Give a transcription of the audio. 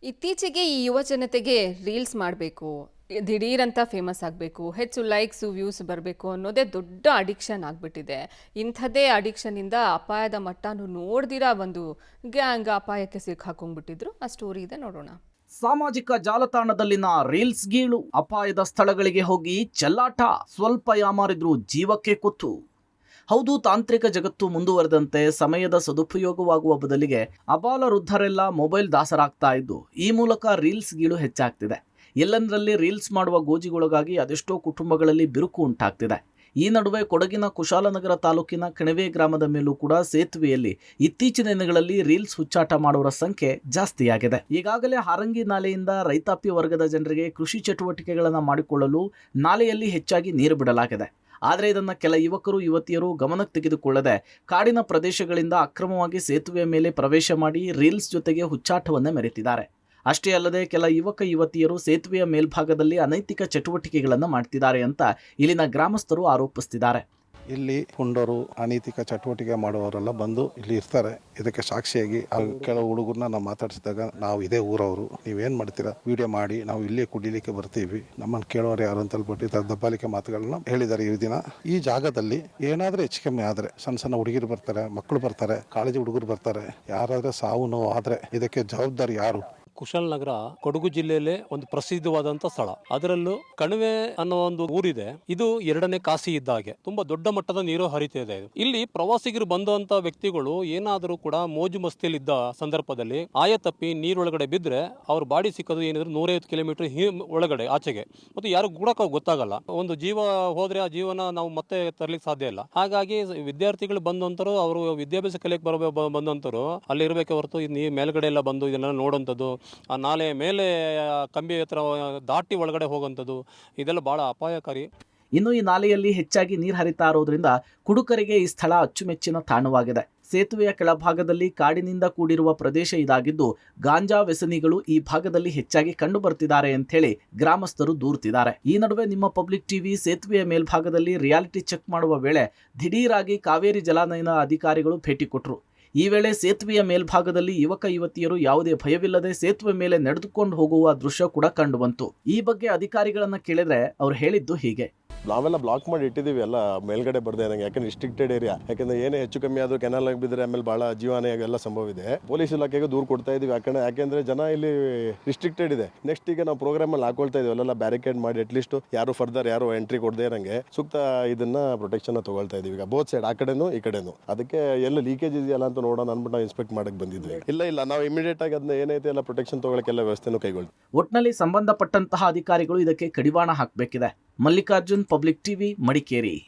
ಇತ್ತೀಚೆಗೆ ಈ ಯುವ ಜನತೆಗೆ ರೀಲ್ಸ್ ಮಾಡಬೇಕು, ದಿಢೀರಂತ ಫೇಮಸ್ ಆಗಬೇಕು, ಹೆಚ್ಚು ಲೈಕ್ಸು ವ್ಯೂಸ್ ಬರಬೇಕು ಅನ್ನೋದೇ ದೊಡ್ಡ ಅಡಿಕ್ಷನ್ ಆಗಿಬಿಟ್ಟಿದೆ. ಇಂಥದ್ದೇ ಅಡಿಕ್ಷನ್ನಿಂದ ಅಪಾಯದ ಮಟ್ಟನು ನೋಡ್ದಿರಾ ಒಂದು ಗ್ಯಾಂಗ್ ಅಪಾಯಕ್ಕೆ ಸಿಕ್ಕಾಕೊಂಡ್ಬಿಟ್ಟಿದ್ರು. ಆ ಸ್ಟೋರಿ ಇದೆ, ನೋಡೋಣ. ಸಾಮಾಜಿಕ ಜಾಲತಾಣದಲ್ಲಿನ ರೀಲ್ಸ್ ಗೀಳು ಅಪಾಯದ ಸ್ಥಳಗಳಿಗೆ ಹೋಗಿ ಚೆಲ್ಲಾಟ, ಸ್ವಲ್ಪ ಯಾಮಾರಿದ್ರು ಜೀವಕ್ಕೆ ಕುತ್ತು. ಹೌದು, ತಾಂತ್ರಿಕ ಜಗತ್ತು ಮುಂದುವರೆದಂತೆ ಸಮಯದ ಸದುಪಯೋಗವಾಗುವ ಬದಲಿಗೆ ಅಬಾಲ ವೃದ್ಧರೆಲ್ಲ ಮೊಬೈಲ್ ದಾಸರಾಗ್ತಾ ಇದ್ದು ಈ ಮೂಲಕ ರೀಲ್ಸ್ ಗೀಳು ಹೆಚ್ಚಾಗ್ತಿದೆ. ಎಲ್ಲಂದರಲ್ಲಿ ರೀಲ್ಸ್ ಮಾಡುವ ಗೋಜಿಗೊಳಗಾಗಿ ಅದೆಷ್ಟೋ ಕುಟುಂಬಗಳಲ್ಲಿ ಬಿರುಕು ಉಂಟಾಗ್ತಿದೆ. ಈ ನಡುವೆ ಕೊಡಗಿನ ಕುಶಾಲನಗರ ತಾಲೂಕಿನ ಕಣಿವೆ ಗ್ರಾಮದ ಮೇಲೂ ಕೂಡ ಸೇತುವೆಯಲ್ಲಿ ಇತ್ತೀಚಿನ ದಿನಗಳಲ್ಲಿ ರೀಲ್ಸ್ ಹುಚ್ಚಾಟ ಮಾಡುವರ ಸಂಖ್ಯೆ ಜಾಸ್ತಿಯಾಗಿದೆ. ಈಗಾಗಲೇ ಹಾರಂಗಿ ನಾಲೆಯಿಂದ ರೈತಾಪಿ ವರ್ಗದ ಜನರಿಗೆ ಕೃಷಿ ಚಟುವಟಿಕೆಗಳನ್ನು ಮಾಡಿಕೊಳ್ಳಲು ನಾಲೆಯಲ್ಲಿ ಹೆಚ್ಚಾಗಿ ನೀರು ಬಿಡಲಾಗಿದೆ. ಆದರೆ ಇದನ್ನು ಕೆಲ ಯುವಕರು ಯುವತಿಯರು ಗಮನಕ್ಕೆ ತೆಗೆದುಕೊಳ್ಳದೆ ಕಾಡಿನ ಪ್ರದೇಶಗಳಿಂದ ಅಕ್ರಮವಾಗಿ ಸೇತುವೆಯ ಮೇಲೆ ಪ್ರವೇಶ ಮಾಡಿ ರೀಲ್ಸ್ ಜೊತೆಗೆ ಹುಚ್ಚಾಟವನ್ನೇ ಮೆರೆತಿದ್ದಾರೆ. ಅಷ್ಟೇ ಅಲ್ಲದೆ ಕೆಲ ಯುವಕ ಯುವತಿಯರು ಸೇತುವೆಯ ಮೇಲ್ಭಾಗದಲ್ಲಿ ಅನೈತಿಕ ಚಟುವಟಿಕೆಗಳನ್ನು ಮಾಡ್ತಿದ್ದಾರೆ ಅಂತ ಇಲ್ಲಿನ ಗ್ರಾಮಸ್ಥರು ಆರೋಪಿಸ್ತಿದ್ದಾರೆ. ಇಲ್ಲಿ ಪುಂಡರು ಅನೈತಿಕ ಚಟುವಟಿಕೆ ಮಾಡುವವರೆಲ್ಲ ಬಂದು ಇಲ್ಲಿ ಇರ್ತಾರೆ. ಇದಕ್ಕೆ ಸಾಕ್ಷಿಯಾಗಿ ಕೆಲವು ಹುಡುಗರನ್ನ ನಾವು ಮಾತಾಡಿಸಿದಾಗ, ನಾವು ಇದೇ ಊರವರು, ನೀವೇನು ಮಾಡ್ತೀರಾ, ವಿಡಿಯೋ ಮಾಡಿ, ನಾವು ಇಲ್ಲೇ ಕುಡಿಲಿಕ್ಕೆ ಬರ್ತೀವಿ, ನಮ್ಮನ್ನು ಕೇಳೋರು ಯಾರು ಅಂತ ಹೇಳ್ಬಿಟ್ಟು ದಬ್ಬಾಲಿಕೆ ಮಾತುಗಳನ್ನ ಹೇಳಿದ್ದಾರೆ. ಈ ದಿನ ಈ ಜಾಗದಲ್ಲಿ ಏನಾದರೂ ಹೆಚ್ಚು ಕಮ್ಮಿ ಆದರೆ ಸಣ್ಣ ಸಣ್ಣ ಹುಡುಗಿರು ಬರ್ತಾರೆ, ಮಕ್ಕಳು ಬರ್ತಾರೆ, ಕಾಲೇಜು ಹುಡುಗರು ಬರ್ತಾರೆ, ಯಾರಾದರೆ ಸಾವು ನೋವು ಆದರೆ ಇದಕ್ಕೆ ಜವಾಬ್ದಾರಿ ಯಾರು? ಕುಶಾಲನಗರ ಕೊಡಗು ಜಿಲ್ಲೆಯಲ್ಲೇ ಒಂದು ಪ್ರಸಿದ್ಧವಾದಂಥ ಸ್ಥಳ. ಅದರಲ್ಲೂ ಕಣಿವೆ ಅನ್ನೋ ಒಂದು ಊರಿದೆ. ಇದು ಎರಡನೇ ಕಾಶಿ ಇದ್ದ ಹಾಗೆ ತುಂಬಾ ದೊಡ್ಡ ಮಟ್ಟದ ನೀರು ಹರಿತಾ ಇದೆ. ಇಲ್ಲಿ ಪ್ರವಾಸಿಗರು ಬಂದಂತ ವ್ಯಕ್ತಿಗಳು ಏನಾದರೂ ಕೂಡ ಮೋಜು ಮಸ್ತಿಯಲ್ಲಿ ಇದ್ದ ಸಂದರ್ಭದಲ್ಲಿ ಆಯತಪ್ಪಿ ನೀರೊಳಗಡೆ ಬಿದ್ದರೆ ಅವ್ರ ಬಾಡಿ ಸಿಕ್ಕೋದು ಏನಿದ್ರು 150 ಕಿಲೋಮೀಟರ್ ಒಳಗಡೆ ಆಚೆಗೆ, ಮತ್ತು ಯಾರು ಕೂಡ ಗೊತ್ತಾಗಲ್ಲ. ಒಂದು ಜೀವ ಹೋದ್ರೆ ಆ ಜೀವನ ನಾವು ಮತ್ತೆ ತರಲಿಕ್ಕೆ ಸಾಧ್ಯ ಇಲ್ಲ. ಹಾಗಾಗಿ ವಿದ್ಯಾರ್ಥಿಗಳು ಬಂದಂತರು, ಅವರು ವಿದ್ಯಾಭ್ಯಾಸ ಕಲಿಯಕ್ಕೆ ಬಂದಂತರು ಅಲ್ಲಿ ಇರಬೇಕೆ ಹೊರತು ನೀರು ಮೇಲ್ಗಡೆ ಎಲ್ಲ ಬಂದು ಇದನ್ನೆಲ್ಲ ನೋಡುವಂಥದ್ದು, ಆ ನಾಲೆ ಮೇಲೆ ಕಂಬಿ ಹತ್ರ ದಾಟಿ ಒಳಗಡೆ ಹೋಗುವಂಥದ್ದು, ಇದೆಲ್ಲ ಬಹಳ ಅಪಾಯಕಾರಿ. ಇನ್ನು ಈ ನಾಲೆಯಲ್ಲಿ ಹೆಚ್ಚಾಗಿ ನೀರು ಹರಿತಾ ಇರೋದ್ರಿಂದ ಕುಡುಕರಿಗೆ ಈ ಸ್ಥಳ ಅಚ್ಚುಮೆಚ್ಚಿನ ತಾಣವಾಗಿದೆ. ಸೇತುವೆಯ ಕೆಳಭಾಗದಲ್ಲಿ ಕಾಡಿನಿಂದ ಕೂಡಿರುವ ಪ್ರದೇಶ ಇದಾಗಿದ್ದು ಗಾಂಜಾ ವ್ಯಸನಿಗಳು ಈ ಭಾಗದಲ್ಲಿ ಹೆಚ್ಚಾಗಿ ಕಂಡು ಬರ್ತಿದ್ದಾರೆ ಅಂತೇಳಿ ಗ್ರಾಮಸ್ಥರು ದೂರ್ತಿದ್ದಾರೆ. ಈ ನಡುವೆ ನಿಮ್ಮ ಪಬ್ಲಿಕ್ ಟಿವಿ ಸೇತುವೆಯ ಮೇಲ್ಭಾಗದಲ್ಲಿ ರಿಯಾಲಿಟಿ ಚೆಕ್ ಮಾಡುವ ವೇಳೆ ದಿಢೀರಾಗಿ ಕಾವೇರಿ ಜಲಾನಯನ ಅಧಿಕಾರಿಗಳು ಭೇಟಿ ಕೊಟ್ಟರು. ಈ ವೇಳೆ ಸೇತುವೆಯ ಮೇಲ್ಭಾಗದಲ್ಲಿ ಯುವಕ ಯುವತಿಯರು ಯಾವುದೇ ಭಯವಿಲ್ಲದೆ ಸೇತುವೆ ಮೇಲೆ ನಡೆದುಕೊಂಡು ಹೋಗುವ ದೃಶ್ಯ ಕೂಡ ಕಂಡುಬಂತು. ಈ ಬಗ್ಗೆ ಅಧಿಕಾರಿಗಳನ್ನ ಕೇಳಿದ್ರೆ ಅವ್ರು ಹೇಳಿದ್ದು ಹೀಗೆ: ನಾವೆಲ್ಲ ಬ್ಲಾಕ್ ಮಾಡಿ ಇಟ್ಟಿದ್ದೀವಿ, ಎಲ್ಲ ಮೇಲ್ಗಡೆ ಬರ್ದೆ ಇದ್ದಂಗೆ, ಯಾಕಂದ್ರೆ ರಿಸ್ಟ್ರಿಕ್ಟೆಡ್ ಏರಿಯಾ. ಯಾಕಂದ್ರೆ ಏನೇ ಹೆಚ್ಚು ಕಮ್ಮಿ ಆದರೂ ಕೆನಾಲ್ ಬಿದ್ದರೆ ಆಮೇಲೆ ಭಾಳ ಜೀವಹಾನಿ ಎಲ್ಲ ಸಂಭವ ಇದೆ. ಪೊಲೀಸ್ ಇಲಾಖೆಗೆ ದೂರು ಕೊಡ್ತಾ ಇದೀವಿ. ಯಾಕೆಂದ್ರೆ ಜನ ಇಲ್ಲಿ ರಿಸ್ಟ್ರಿಕ್ಟೆಡ್ ಇದೆ. ನೆಕ್ಸ್ಟ್ ಈಗ ನಾವು ಪ್ರೋಗ್ರಾಮ್ ಅಲ್ಲಿ ಹಾಕೊಳ್ತಾ ಇದೀವಿ, ಅಲ್ಲೆಲ್ಲ ಬ್ಯಾರಿಕೇಡ್ ಮಾಡಿ ಅಟ್ಲೀಸ್ಟ್ ಯಾರು ಫರ್ದರ್ ಯಾರು ಎಂಟ್ರಿ ಕೊಡದೇ ಇರಂಗೆ ಸೂಕ್ತ ಇದನ್ನ ಪ್ರೊಟೆಕ್ಷನ್ ತಗೊಳ್ತಾ ಇದೀವಿ. ಈಗ ಬೋತ್ ಸೈಡ್, ಆ ಕಡೆನೂ ಈ ಕಡೆನೂ. ಅದಕ್ಕೆ ಎಲ್ಲ ಲೀಕೇಜ್ ಇದೆಯಲ್ಲ ಅಂತ ನೋಡೋಣ ಅಂದ್ಬಿಟ್ಟು ನಾವು ಇನ್ಸ್ಪೆಕ್ಟ್ ಮಾಡಕ್ ಬಂದಿದ್ವಿ. ಇಲ್ಲ ನಾವು ಇಮಿಡಿಯೇಟ್ ಆಗಿ ಅದನ್ನ ಏನೈತೆ ಎಲ್ಲ ಪ್ರೊಟೆಕ್ಷನ್ ತಗೊಳ್ಳೋಕೆಲ್ಲ ವ್ಯವಸ್ಥೆನೂ ಕೈಗೊಳ್ತೀವಿ. ಒಟ್ನಲ್ಲಿ ಸಂಬಂಧಪಟ್ಟಂತಹ ಅಧಿಕಾರಿಗಳು ಇದಕ್ಕೆ ಕಡಿವಾಣ ಹಾಕಬೇಕಿದೆ. Mallikarjun, public TV, Madikeri.